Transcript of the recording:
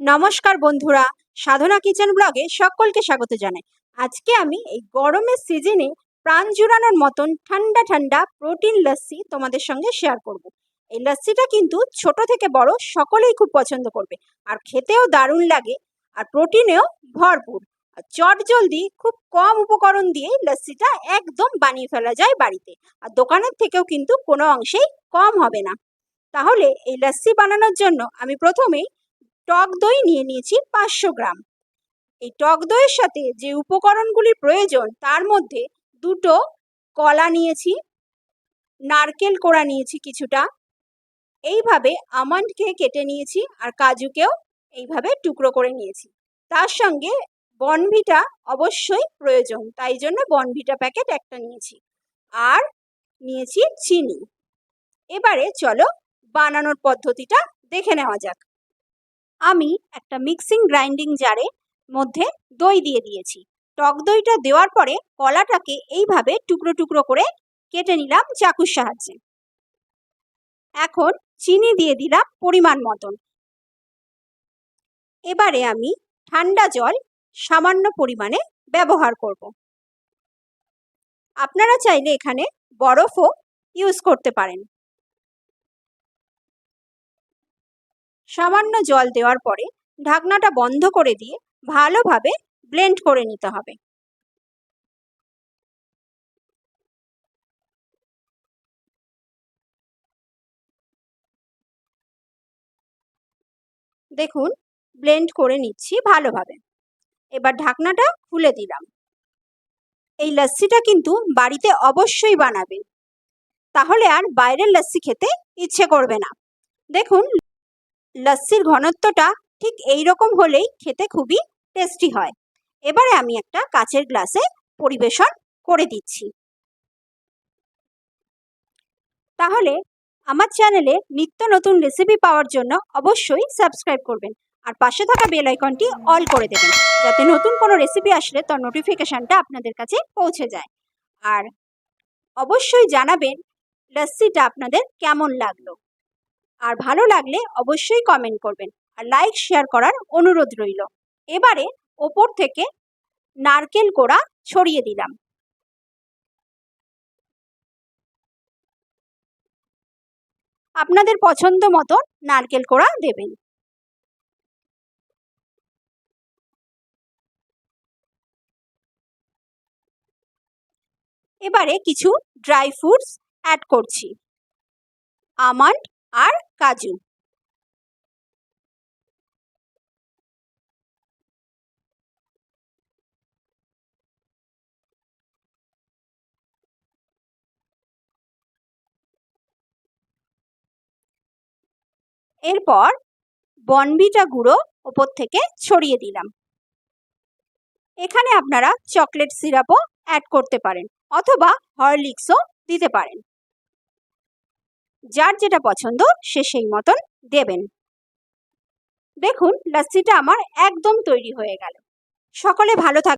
নমস্কার বন্ধুরা, সাধনা কিচেন ব্লগে সকলকে স্বাগত জানাই। আজকে আমি এই গরমের সিজনে প্রাণ জুড়ানোর মতন ঠান্ডা ঠান্ডা প্রোটিন লস্যি তোমাদের সঙ্গে শেয়ার করব। এই লস্যিটা কিন্তু ছোট থেকে বড় সকলেই খুব পছন্দ করবে, আর খেতেও দারুণ লাগে, আর প্রোটিনেও ভরপুর। আর চটজলদি খুব কম উপকরণ দিয়ে লস্যিটা একদম বানিয়ে ফেলা যায় বাড়িতে, আর দোকানের থেকেও কিন্তু কোনো অংশেই কম হবে না। তাহলে এই লস্যি বানানোর জন্য আমি প্রথমেই টক দই নিয়ে নিয়েছি 500 গ্রাম। এই টক দইয়ের সাথে যে উপকরণগুলির প্রয়োজন তার মধ্যে দুটো কলা নিয়েছি, নারকেল কোড়া নিয়েছি কিছুটা, এইভাবে আমন্ডকে কেটে নিয়েছি, আর কাজুকেও এইভাবে টুকরো করে নিয়েছি। তার সঙ্গে বর্নভিটা অবশ্যই প্রয়োজন, তাই জন্য বর্নভিটা প্যাকেট একটা নিয়েছি, আর নিয়েছি চিনি। এবারে চলো বানানোর পদ্ধতিটা দেখে নেওয়া যাক। আমি একটা মিক্সিং গ্রাইন্ডিং জারে মধ্যে দই দিয়ে দিয়েছি। টক দইটা দেওয়ার পরে কলাটাকে এইভাবে টুকরো টুকরো করে কেটে নিলাম চাকুর সাহায্যে। এখন চিনি দিয়ে দিলাম পরিমাণ মতন। এবারে আমি ঠান্ডা জল সামান্য পরিমাণে ব্যবহার করব। আপনারা চাইলে এখানে বরফও ইউজ করতে পারেন। সামান্য জল দেওয়ার পরে ঢাকনাটা বন্ধ করে দিয়ে ভালোভাবে ব্লেন্ড করে নিতে হবে। দেখুন, ব্লেন্ড করে নিচ্ছি ভালোভাবে। এবার ঢাকনাটা খুলে দিলাম। এই লস্যিটা কিন্তু বাড়িতে অবশ্যই বানাবেন, তাহলে আর বাইরের লস্যি খেতে ইচ্ছে করবে না। দেখুন, লস্যির ঘনত্বটা ঠিক এই রকম হলেই খেতে খুবই টেস্টি হয়। এবারে আমি একটা কাচের গ্লাসে পরিবেশন করে দিচ্ছি। তাহলে আমার চ্যানেলে নিত্য নতুন রেসিপি পাওয়ার জন্য অবশ্যই সাবস্ক্রাইব করবেন, আর পাশে থাকা বেল আইকনটি অল করে দেবেন, যাতে নতুন কোনো রেসিপি আসলে তার নোটিফিকেশনটা আপনাদের কাছে পৌঁছে যায়। আর অবশ্যই জানাবেন লস্যিটা আপনাদের কেমন লাগলো, আর ভালো লাগলে অবশ্যই কমেন্ট করবেন, আর লাইক শেয়ার করার অনুরোধ রইল। এবারে ওপর থেকে নারকেল কোড়া ছড়িয়ে দিলাম। আপনাদের পছন্দ মতো নারকেল কোড়া দেবেন। এবারে কিছু ড্রাই ফ্রুটস অ্যাড করছি, আমন্ড আর কাজু। এরপর বর্নভিটা গুঁড়ো ওপর থেকে ছড়িয়ে দিলাম। এখানে আপনারা চকলেট সিরাপও অ্যাড করতে পারেন, অথবা হরলিক্সও দিতে পারেন। যার যেটা পছন্দ সে সেই মতন দেবেন। দেখুন, লস্যিটা আমার একদম তৈরি হয়ে গেল। সকলে ভালো থাকবেন।